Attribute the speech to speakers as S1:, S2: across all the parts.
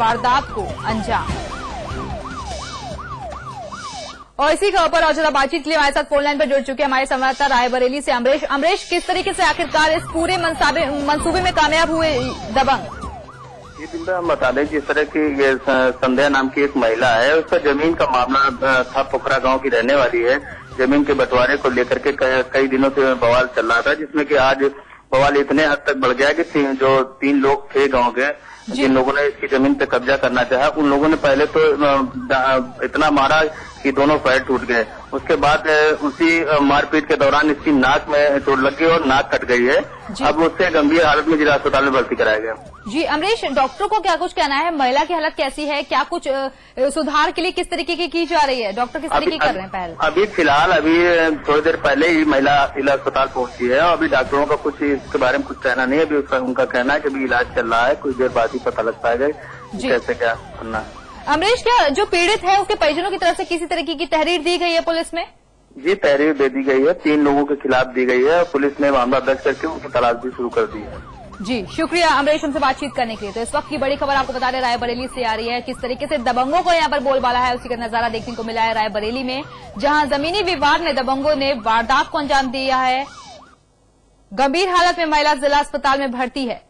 S1: वारदात को अंजाम। और इसी खबर पर और ज्यादा बातचीत के लिए हमारे साथ फोन लाइन पर जुड़ चुके हैं हमारे संवाददाता रायबरेली से अमरीश, किस तरीके से आखिरकार इस पूरे मंसूबे में कामयाब हुए दबंग?
S2: ये दिन हम बता दें, जिस तरह की ये संध्या नाम की एक महिला है, उसका जमीन का मामला था, पोखरा गांव की रहने वाली है। जमीन के बंटवारे को लेकर के कई दिनों से बवाल चल रहा था, जिसमें कि आज बवाल इतने हद तक बढ़ गया कि जो 3 लोग थे गांव के, जिन लोगों ने इसकी जमीन पे कब्जा करना चाहा, उन लोगों ने पहले तो इतना मारा कि दोनों पैर टूट गए। उसके बाद उसी मारपीट के दौरान इसकी नाक में चोट लग गई और नाक कट गई है। अब उससे गंभीर हालत में जिला अस्पताल में भर्ती कराया गया।
S1: जी अमरीश, डॉक्टरों को क्या कुछ कहना है? महिला की हालत कैसी है? क्या कुछ सुधार के लिए किस तरीके की जा रही है? डॉक्टर किस तरीके कर रहे हैं पहले?
S2: अभी फिलहाल थोड़ी देर पहले ही महिला जिला अस्पताल पहुंची है और अभी डॉक्टरों का कुछ इसके बारे में कुछ कहना नहीं है। अभी उनका कहना है कि अभी इलाज चल रहा है, कुछ देर बाद ही पता लग पाएगा कैसे क्या करना है।
S1: अमरीश, क्या जो पीड़ित है उसके परिजनों की तरफ से किसी तरीके की तहरीर दी गई है पुलिस में?
S2: जी, तहरीर दे दी गई है, 3 लोगों के खिलाफ दी गई है। पुलिस ने मामला दर्ज करके उनकी तलाश भी शुरू कर दी है।
S1: जी शुक्रिया अमरीश, हमसे बातचीत करने के लिए। तो इस वक्त की बड़ी खबर आपको बता दें रायबरेली से आ रही है। किस तरीके से दबंगों को यहाँ पर बोलबाला है उसी का नजारा देखने को मिला है रायबरेली में, जहां जमीनी विवाद में दबंगों ने वारदात को अंजाम दिया है। गंभीर हालत में महिला जिला अस्पताल में भर्ती है।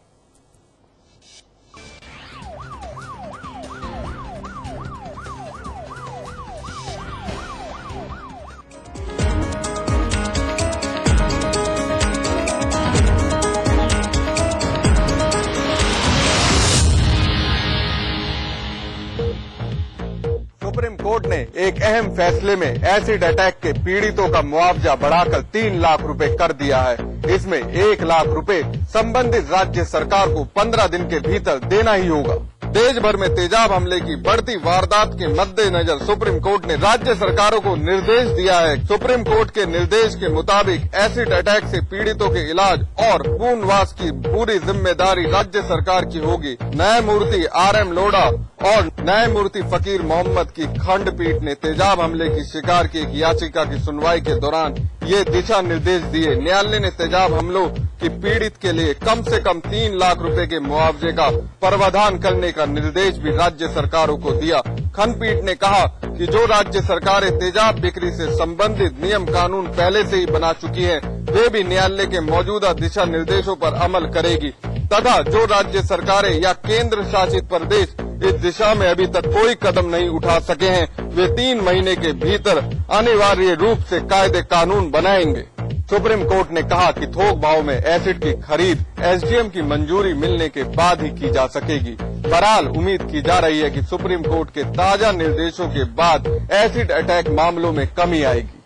S3: सुप्रीम कोर्ट ने एक अहम फैसले में एसिड अटैक के पीड़ितों का मुआवजा बढ़ाकर 3 लाख रुपए कर दिया है। इसमें 1 लाख रुपए संबंधित राज्य सरकार को 15 दिन के भीतर देना ही होगा। देश भर में तेजाब हमले की बढ़ती वारदात के मद्देनजर सुप्रीम कोर्ट ने राज्य सरकारों को निर्देश दिया है। सुप्रीम कोर्ट के निर्देश के मुताबिक एसिड अटैक से पीड़ितों के इलाज और पुनर्वास की पूरी जिम्मेदारी राज्य सरकार की होगी। न्यायमूर्ति RM लोढ़ा और न्यायमूर्ति फकीर मोहम्मद की खंडपीठ ने तेजाब हमले की शिकार की एक याचिका की सुनवाई के दौरान ये दिशा निर्देश दिए। न्यायालय ने तेजाब हमलों की पीड़ित के लिए कम से कम 3 लाख रुपए के मुआवजे का प्रावधान करने का निर्देश भी राज्य सरकारों को दिया। खंडपीठ ने कहा कि जो राज्य सरकारें तेजाब बिक्री से संबंधित नियम कानून पहले से ही बना चुकी हैं, वे भी न्यायालय के मौजूदा दिशा निर्देशों पर अमल करेगी तथा जो राज्य सरकारें या केंद्र शासित प्रदेश इस दिशा में अभी तक कोई कदम नहीं उठा सके हैं, वे 3 महीने के भीतर अनिवार्य रूप से कायदे कानून बनाएंगे। सुप्रीम कोर्ट ने कहा कि थोक भाव में एसिड की खरीद SDM की मंजूरी मिलने के बाद ही की जा सकेगी। बहरहाल उम्मीद की जा रही है कि सुप्रीम कोर्ट के ताजा निर्देशों के बाद एसिड अटैक मामलों में कमी आएगी।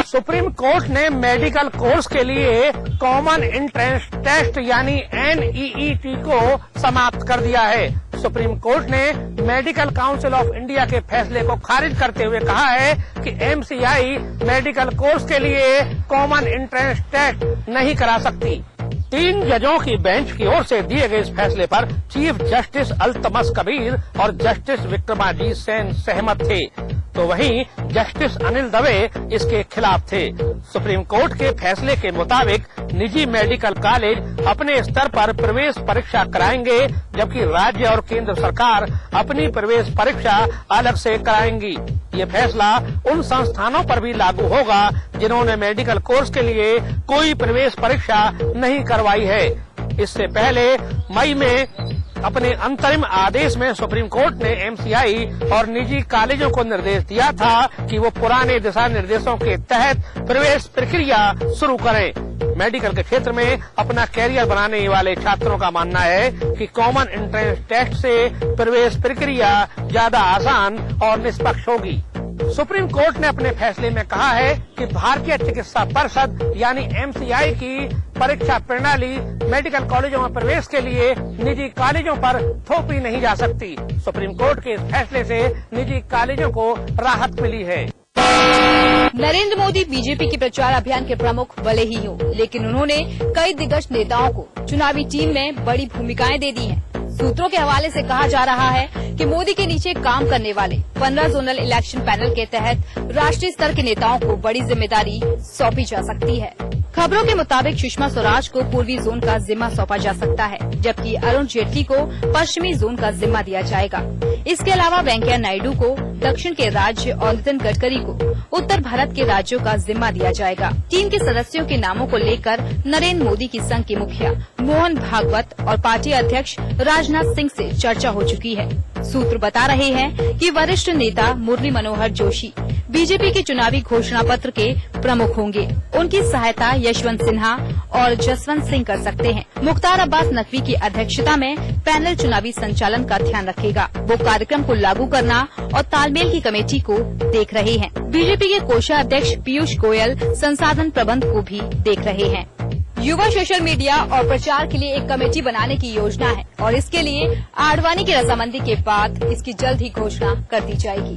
S4: सुप्रीम कोर्ट ने मेडिकल कोर्स के लिए कॉमन एंट्रेंस टेस्ट यानी NEET को समाप्त कर दिया है। सुप्रीम कोर्ट ने मेडिकल काउंसिल ऑफ इंडिया के फैसले को खारिज करते हुए कहा है कि MCI मेडिकल कोर्स के लिए कॉमन एंट्रेंस टेस्ट नहीं करा सकती। 3 जजों की बेंच की ओर से दिए गए इस फैसले पर चीफ जस्टिस अल्तमस कबीर और जस्टिस विक्रमाजीत सेन सहमत थे, तो वहीं जस्टिस अनिल दवे इसके खिलाफ थे। सुप्रीम कोर्ट के फैसले के मुताबिक निजी मेडिकल कॉलेज अपने स्तर पर प्रवेश परीक्षा कराएंगे, जबकि राज्य और केंद्र सरकार अपनी प्रवेश परीक्षा अलग से कराएंगी। ये फैसला उन संस्थानों पर भी लागू होगा जिन्होंने मेडिकल कोर्स के लिए कोई प्रवेश परीक्षा नहीं करवाई है। इससे पहले मई में अपने अंतरिम आदेश में सुप्रीम कोर्ट ने MCI और निजी कॉलेजों को निर्देश दिया था कि वो पुराने दिशा निर्देशों के तहत प्रवेश प्रक्रिया शुरू करें। मेडिकल के क्षेत्र में अपना कैरियर बनाने वाले छात्रों का मानना है कि कॉमन एंट्रेंस टेस्ट से प्रवेश प्रक्रिया ज्यादा आसान और निष्पक्ष होगी। सुप्रीम कोर्ट ने अपने फैसले में कहा है कि भारतीय चिकित्सा परिषद यानी MCI की परीक्षा प्रणाली मेडिकल कॉलेजों में प्रवेश के लिए निजी कॉलेजों पर थोपी नहीं जा सकती। सुप्रीम कोर्ट के इस फैसले से निजी कॉलेजों को राहत मिली है।
S1: नरेंद्र मोदी बीजेपी के प्रचार अभियान के प्रमुख भले ही हो, लेकिन उन्होंने कई दिग्गज नेताओं को चुनावी टीम में बड़ी भूमिकाएं दे दी हैं। सूत्रों के हवाले से कहा जा रहा है कि मोदी के नीचे काम करने वाले 15 जोनल इलेक्शन पैनल के तहत राष्ट्रीय स्तर के नेताओं को बड़ी जिम्मेदारी सौंपी जा सकती है। खबरों के मुताबिक सुषमा स्वराज को पूर्वी जोन का जिम्मा सौंपा जा सकता है, जबकि अरुण जेटली को पश्चिमी जोन का जिम्मा दिया जाएगा। इसके अलावा वेंकैया नायडू को दक्षिण के राज्य और नितिन गडकरी को उत्तर भारत के राज्यों का जिम्मा दिया जाएगा। टीम के सदस्यों के नामों को लेकर नरेंद्र मोदी की संघ के मुखिया मोहन भागवत और पार्टी अध्यक्ष राजनाथ सिंह से चर्चा हो चुकी है। सूत्र बता रहे हैं कि वरिष्ठ नेता मुरली मनोहर जोशी बीजेपी के चुनावी घोषणा पत्र के प्रमुख होंगे। उनकी सहायता यशवंत सिन्हा और जसवंत सिंह कर सकते हैं। मुख्तार अब्बास नकवी की अध्यक्षता में पैनल चुनावी संचालन का ध्यान रखेगा। वो कार्यक्रम को लागू करना और तालमेल की कमेटी को देख रहे हैं। बीजेपी के कोषाध्यक्ष पीयूष गोयल संसाधन प्रबंध को भी देख रहे हैं। युवा सोशल मीडिया और प्रचार के लिए एक कमेटी बनाने की योजना है और इसके लिए आडवाणी की रजामंदी के बाद इसकी जल्द ही घोषणा कर दी जाएगी।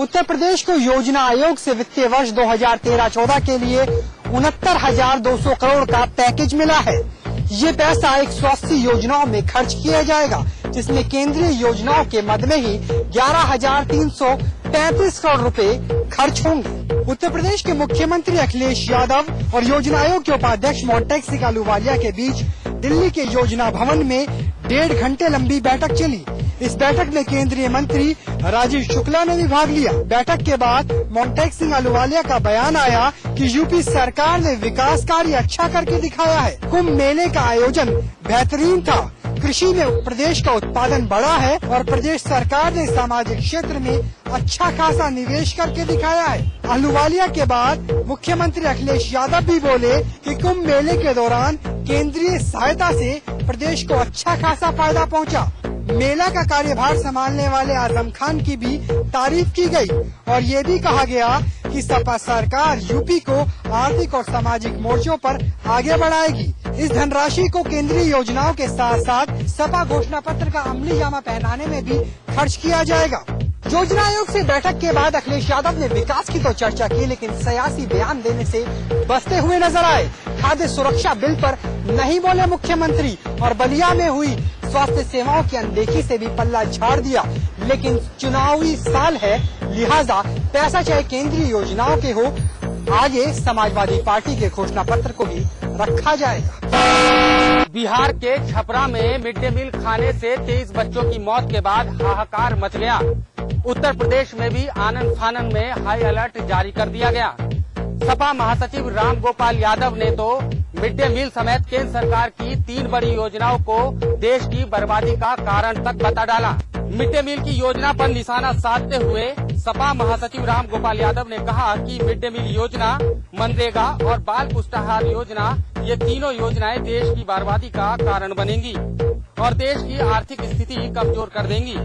S5: उत्तर प्रदेश को योजना आयोग से वित्तीय वर्ष 2013-14 के लिए 69,200 करोड़ का पैकेज मिला है। ये पैसा 180 योजनाओं में खर्च किया जाएगा, जिसमें केंद्रीय योजनाओं के मद में ही 11,335 करोड़ रुपए खर्च होंगे। उत्तर प्रदेश के मुख्यमंत्री अखिलेश यादव और योजना आयोग के उपाध्यक्ष मोंटेक सिंह अहलूवालिया के बीच दिल्ली के योजना भवन में 1.5 घंटे लंबी बैठक चली। इस बैठक में केंद्रीय मंत्री राजीव शुक्ला ने भी भाग लिया। बैठक के बाद मोंटेक सिंह अहलूवालिया का बयान आया कि यूपी सरकार ने विकास कार्य अच्छा करके दिखाया है। कुंभ मेले का आयोजन बेहतरीन था। कृषि में प्रदेश का उत्पादन बढ़ा है और प्रदेश सरकार ने सामाजिक क्षेत्र में अच्छा खासा निवेश करके दिखाया है। अहलूवालिया के बाद मुख्यमंत्री अखिलेश यादव भी बोले कि कुंभ मेले के दौरान केंद्रीय सहायता से प्रदेश को अच्छा खासा फायदा पहुंचा। मेला का कार्यभार संभालने वाले आजम खान की भी तारीफ की गई और ये भी कहा गया कि सपा सरकार यूपी को आर्थिक और सामाजिक मोर्चों पर आगे बढ़ाएगी। इस धनराशि को केंद्रीय योजनाओं के साथ साथ सपा घोषणा पत्र का अमली जामा पहनाने में भी खर्च किया जाएगा। योजना आयोग से बैठक के बाद अखिलेश यादव ने विकास की तो चर्चा की, लेकिन सियासी बयान देने से बचते हुए नजर आए। खाद्य सुरक्षा बिल पर नहीं बोले मुख्यमंत्री और बलिया में हुई स्वास्थ्य सेवाओं की अनदेखी से भी पल्ला झाड़ दिया। लेकिन चुनावी साल है, लिहाजा पैसा चाहे केंद्रीय योजनाओं के हो, आगे समाजवादी पार्टी के घोषणा पत्र को भी रखा जाएगा।
S4: बिहार के छपरा में मिड डे मील खाने से 23 बच्चों की मौत के बाद हाहाकार मच गया। उत्तर प्रदेश में भी आनन फानन में हाई अलर्ट जारी कर दिया गया। सपा महासचिव राम गोपाल यादव ने तो मिड डे मील समेत केंद्र सरकार की 3 बड़ी योजनाओं को देश की बर्बादी का कारण तक बता डाला। मिड डे मील की योजना पर निशाना साधते हुए सपा महासचिव राम गोपाल यादव ने कहा कि मिड डे मील योजना, मनरेगा और बाल पुष्टाहार योजना, ये तीनों योजनाएं देश की बर्बादी का कारण बनेंगी और देश की आर्थिक स्थिति कमजोर कर देंगी।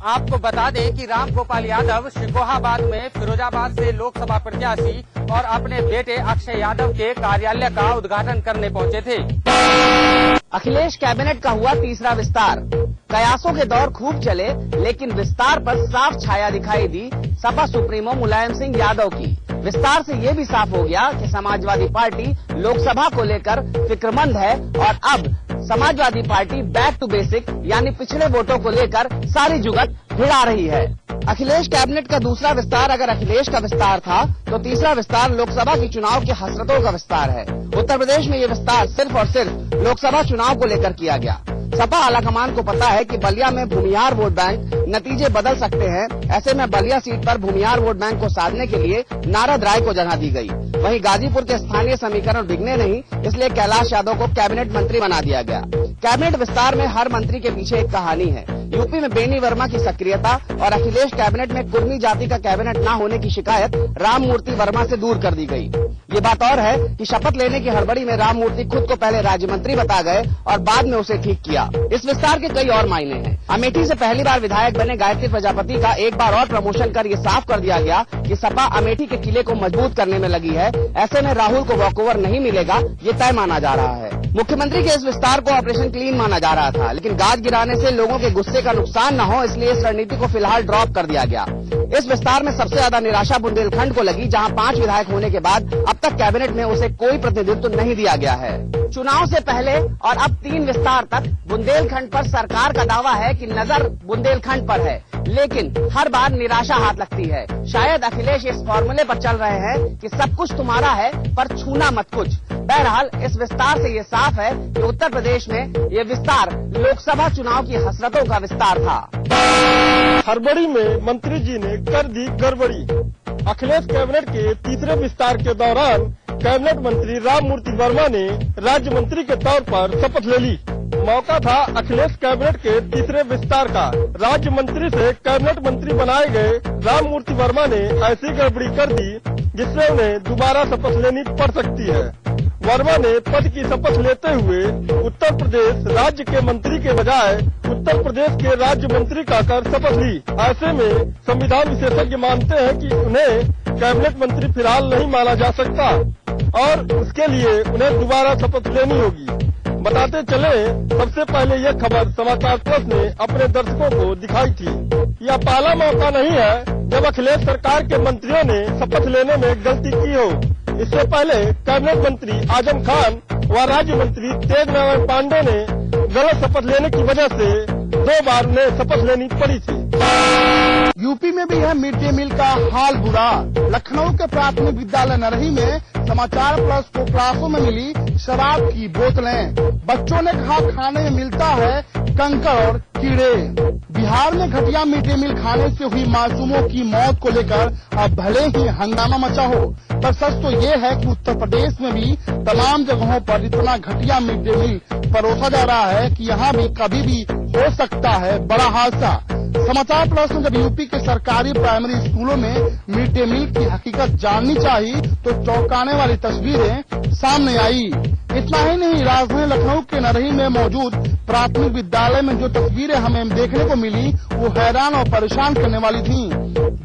S4: आपको बता दें कि राम गोपाल यादव शिकोहाबाद में फिरोजाबाद से लोकसभा प्रत्याशी और अपने बेटे अक्षय यादव के कार्यालय का उद्घाटन करने पहुंचे थे।
S6: अखिलेश कैबिनेट का हुआ तीसरा विस्तार। कयासों के दौर खूब चले, लेकिन विस्तार पर साफ छाया दिखाई दी सपा सुप्रीमो मुलायम सिंह यादव की। विस्तार से ये भी साफ हो गया कि समाजवादी पार्टी लोकसभा को लेकर फिक्रमंद है और अब Samajwadi Party back to basic यानी पिछड़े वोटों को लेकर सारी जुगत भिड़ा रही है। अखिलेश कैबिनेट का दूसरा विस्तार अगर अखिलेश का विस्तार था, तो तीसरा विस्तार लोकसभा के चुनाव की हसरतों का विस्तार है। उत्तर प्रदेश में ये विस्तार सिर्फ और सिर्फ लोकसभा चुनाव को लेकर किया गया। सपा आलाकमान को पता है कि बलिया में भूमिहार वोट बैंक नतीजे बदल सकते हैं। ऐसे में बलिया सीट पर भूमिहार वोट बैंक को साधने के लिए नारद राय को जगह दी गई। वहीं गाजीपुर के स्थानीय समीकरण बिगने नहीं, इसलिए कैलाश यादव को कैबिनेट मंत्री बना दिया गया। कैबिनेट विस्तार में हर मंत्री के पीछे एक कहानी है। यूपी में बेनी वर्मा की सक्रियता और अखिलेश कैबिनेट में कुर्मी जाति का कैबिनेट न होने की शिकायत राम मूर्ति वर्मा से दूर कर दी गई। ये बात और है कि शपथ लेने की हड़बड़ी में राम मूर्ति खुद को पहले राज्य मंत्री बता गए और बाद में उसे ठीक किया। इस विस्तार के कई और मायने हैं। अमेठी से पहली बार विधायक बने गायत्री प्रजापति का एक बार और प्रमोशन कर ये साफ कर दिया गया कि सपा अमेठी के किले को मजबूत करने में लगी है। ऐसे में राहुल को वॉकओवर नहीं मिलेगा, ये तय माना जा रहा है। मुख्यमंत्री के इस विस्तार को ऑपरेशन क्लीन माना जा रहा था, लेकिन गाज गिराने से लोगों के गुस्से का नुकसान न हो, इसलिए इस रणनीति को फिलहाल ड्रॉप कर दिया गया। इस विस्तार में सबसे ज्यादा निराशा बुंदेलखंड को लगी, जहां 5 विधायक होने के बाद अब तक कैबिनेट में उसे कोई प्रतिनिधित्व नहीं दिया गया है। चुनाव से पहले और अब 3 विस्तार तक बुंदेलखंड पर सरकार का दावा है कि नजर बुंदेलखंड पर है, लेकिन हर बार निराशा हाथ लगती है। शायद अखिलेश इस फॉर्मूले पर चल रहे हैं कि सब कुछ तुम्हारा है पर छूना मत कुछ। बहरहाल इस विस्तार से ये साफ है कि उत्तर प्रदेश में ये विस्तार लोकसभा चुनाव की हसरतों का विस्तार था।
S7: हड़बड़ी में मंत्री जी ने कर दी गड़बड़ी। अखिलेश कैबिनेट के तीसरे विस्तार के दौरान कैबिनेट मंत्री राम मूर्ति वर्मा ने राज्य मंत्री के तौर पर शपथ ले ली। मौका था अखिलेश कैबिनेट के तीसरे विस्तार का। राज्य मंत्री से कैबिनेट मंत्री बनाए गए राम मूर्ति वर्मा ने ऐसी गड़बड़ी कर दी जिससे उन्हें दोबारा शपथ लेनी पड़ सकती है। वर्मा ने पद की शपथ लेते हुए उत्तर प्रदेश राज्य के मंत्री के बजाय उत्तर प्रदेश के राज्य मंत्री का कर शपथ ली। ऐसे में संविधान विशेषज्ञ मानते हैं कि उन्हें कैबिनेट मंत्री फिलहाल नहीं माना जा सकता और उसके लिए उन्हें दोबारा शपथ लेनी होगी। बताते चले, सबसे पहले यह खबर समाचार प्लस ने अपने दर्शकों को दिखाई थी। यह पहला मौका नहीं है जब अखिलेश सरकार के मंत्रियों ने शपथ लेने में गलती की हो। इससे पहले कैबिनेट मंत्री आजम खान व राज्य मंत्री तेज नारायण पांडे ने गलत शपथ लेने की वजह से 2 बार उन्हें शपथ लेनी पड़ी थी।
S8: यूपी में भी है मिड डे मील का हाल बुरा। लखनऊ के प्राथमिक विद्यालय नरही में समाचार प्लस को क्लासों में मिली शराब की बोतलें। बच्चों ने कहा खाने में मिलता है कंकड़ और कीड़े। बिहार में घटिया मिड डे मील खाने से हुई मासूमों की मौत को लेकर अब भले ही हंगामा मचा हो, पर सच तो ये है कि उत्तर प्रदेश में भी तमाम जगहों पर इतना घटिया मिड डे मील परोसा जा रहा है कि यहाँ भी कभी भी हो सकता है बड़ा हादसा। समाचार प्लस में जब यूपी के सरकारी प्राइमरी स्कूलों में मिड डे मील की हकीकत जाननी चाहिए तो चौंकाने वाली तस्वीरें सामने आई। इतना ही नहीं, राजधानी लखनऊ के नरही में मौजूद प्राथमिक विद्यालय में जो तस्वीरें हमें देखने को मिली वो हैरान और परेशान करने वाली थी।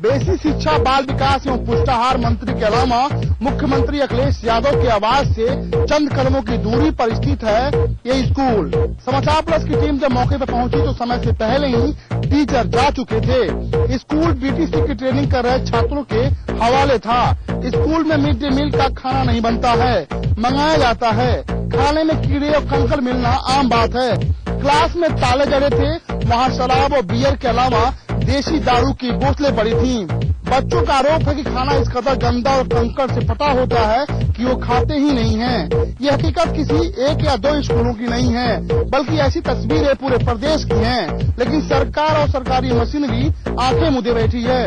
S8: बेसिक शिक्षा, बाल विकास एवं पुष्टाहार मंत्री के अलावा मुख्यमंत्री अखिलेश यादव के आवास से चंद कदमों की दूरी पर स्थित है ये स्कूल। समाचार प्लस की टीम जब मौके पर पहुंची तो समय से पहले ही टीचर जा चुके थे। स्कूल बीटीसी की ट्रेनिंग कर रहे छात्रों के हवाले था। स्कूल में मिड डे मील का खाना नहीं बनता है, मंगाया जाता है। खाने में कीड़े और कंकड़ मिलना आम बात है। क्लास में ताले जड़े थे, वहाँ शराब और बियर के अलावा देसी दारू की बोतलें पड़ी थीं। बच्चों का आरोप है कि खाना इस कदर गंदा और कंकड़ से पटा होता है कि वो खाते ही नहीं हैं। ये हकीकत किसी 1 या 2 स्कूलों की नहीं है, बल्कि ऐसी तस्वीरें पूरे प्रदेश की हैं। लेकिन सरकार और सरकारी मशीनरी आंखें मुदे बैठी है।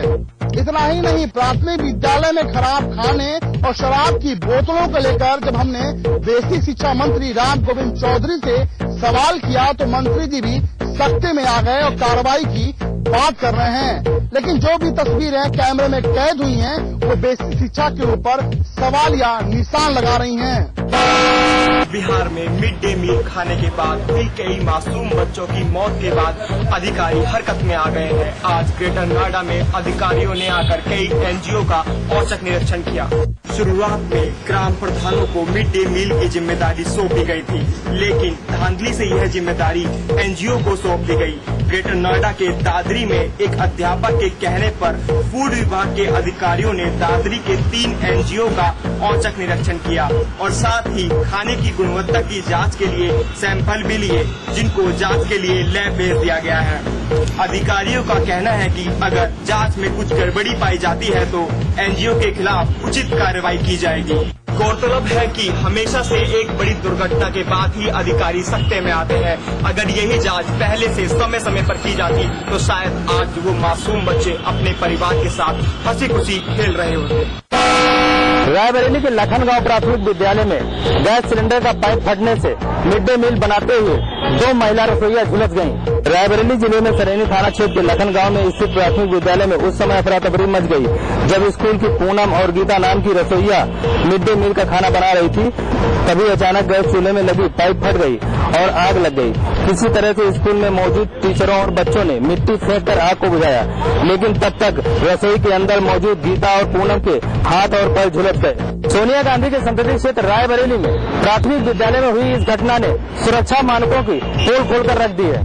S8: इतना ही नहीं, प्राथमिक विद्यालय में खराब खाने और शराब की बोतलों को लेकर जब हमने बेसिक शिक्षा मंत्री राम गोविंद चौधरी से सवाल किया तो मंत्री जी भी सख्ते में आ गए और कार्रवाई की बात कर रहे हैं। लेकिन जो भी तस्वीरें कैमरे में कैद हुई हैं वो बेसिक शिक्षा के ऊपर सवाल या निशान लगा रही हैं।
S9: बिहार में मिड डे मील खाने के बाद भी कई मासूम बच्चों की मौत के बाद अधिकारी हरकत में आ गए हैं। आज ग्रेटर नोएडा में अधिकारियों ने आकर कई एनजीओ का औचक निरीक्षण किया। शुरुआत में ग्राम प्रधानों को मिड डे मील की जिम्मेदारी सौंपी गई थी, लेकिन धांधली से यह जिम्मेदारी एनजीओ को सौंप दी गई। ग्रेटर नोएडा के दादरी में एक अध्यापक के कहने पर फूड विभाग के अधिकारियों ने दादरी के 3 एनजीओ का औचक निरीक्षण किया और साथ ही खाने की गुणवत्ता की जांच के लिए सैंपल भी लिए, जिनको जांच के लिए लैब भेज दिया गया है। अधिकारियों का कहना है कि अगर जांच में कुछ गड़बड़ी पाई जाती है तो एनजीओ के खिलाफ उचित कार्रवाई की जाएगी। गौरतलब है कि हमेशा से एक बड़ी दुर्घटना के बाद ही अधिकारी सख्ते में आते हैं। अगर यही जांच पहले से समय समय पर की जाती तो शायद आज वो मासूम बच्चे अपने परिवार के साथ हंसी खुशी खेल रहे होते।
S6: रायबरेली के लखन गांव प्राथमिक विद्यालय में गैस सिलेंडर का पाइप फटने से मिड डे मील बनाते हुए 2 महिला रसोइया झुलस गयीं। रायबरेली जिले में सरेनी थाना क्षेत्र के लखन गांव में स्थित प्राथमिक विद्यालय में उस समय अफरा तफरी मच गई जब स्कूल की पूनम और गीता नाम की रसोइया मिड डे मील का खाना बना रही थी। तभी अचानक गैस चूल्हे में लगी पाइप फट गई और आग लग गई। किसी तरह से स्कूल में मौजूद टीचरों और बच्चों ने मिट्टी फेंक कर आग को बुझाया, लेकिन तब तक रसोई के अंदर मौजूद गीता और पूनम के हाथ और पैर झुलस गए। सोनिया गांधी के संसदीय क्षेत्र रायबरेली में प्राथमिक विद्यालय में हुई इस घटना ने सुरक्षा मानकों की पोल खोल कर रख दी है।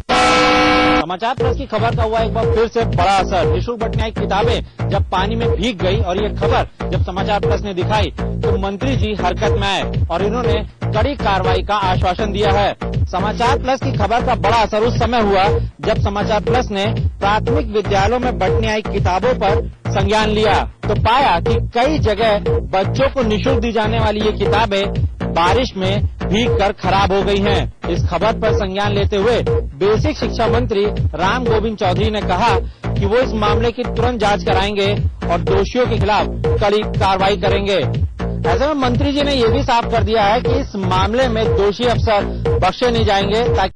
S10: समाचार प्लस की खबर का हुआ एक बार फिर से बड़ा असर। निःशुल्क बटने किताबें जब पानी में भीग गई और ये खबर जब समाचार प्लस ने दिखाई तो मंत्री जी हरकत में आए और इन्होंने कड़ी कार्रवाई का आश्वासन दिया है। समाचार प्लस की खबर का बड़ा असर उस समय हुआ जब समाचार प्लस ने प्राथमिक विद्यालयों में बंटने आई किताबों पर संज्ञान लिया तो पाया कि कई जगह बच्चों को निःशुल्क दी जाने वाली ये किताबें बारिश में भीगकर खराब हो गई हैं। इस खबर पर संज्ञान लेते हुए बेसिक शिक्षा मंत्री राम गोविंद चौधरी ने कहा कि वो इस मामले की तुरंत जांच कराएंगे और दोषियों के खिलाफ कड़ी कार्रवाई करेंगे। ऐसे में मंत्री जी ने ये भी साफ कर दिया है कि इस मामले में दोषी अफसर बख्शे नहीं जाएंगे ताकि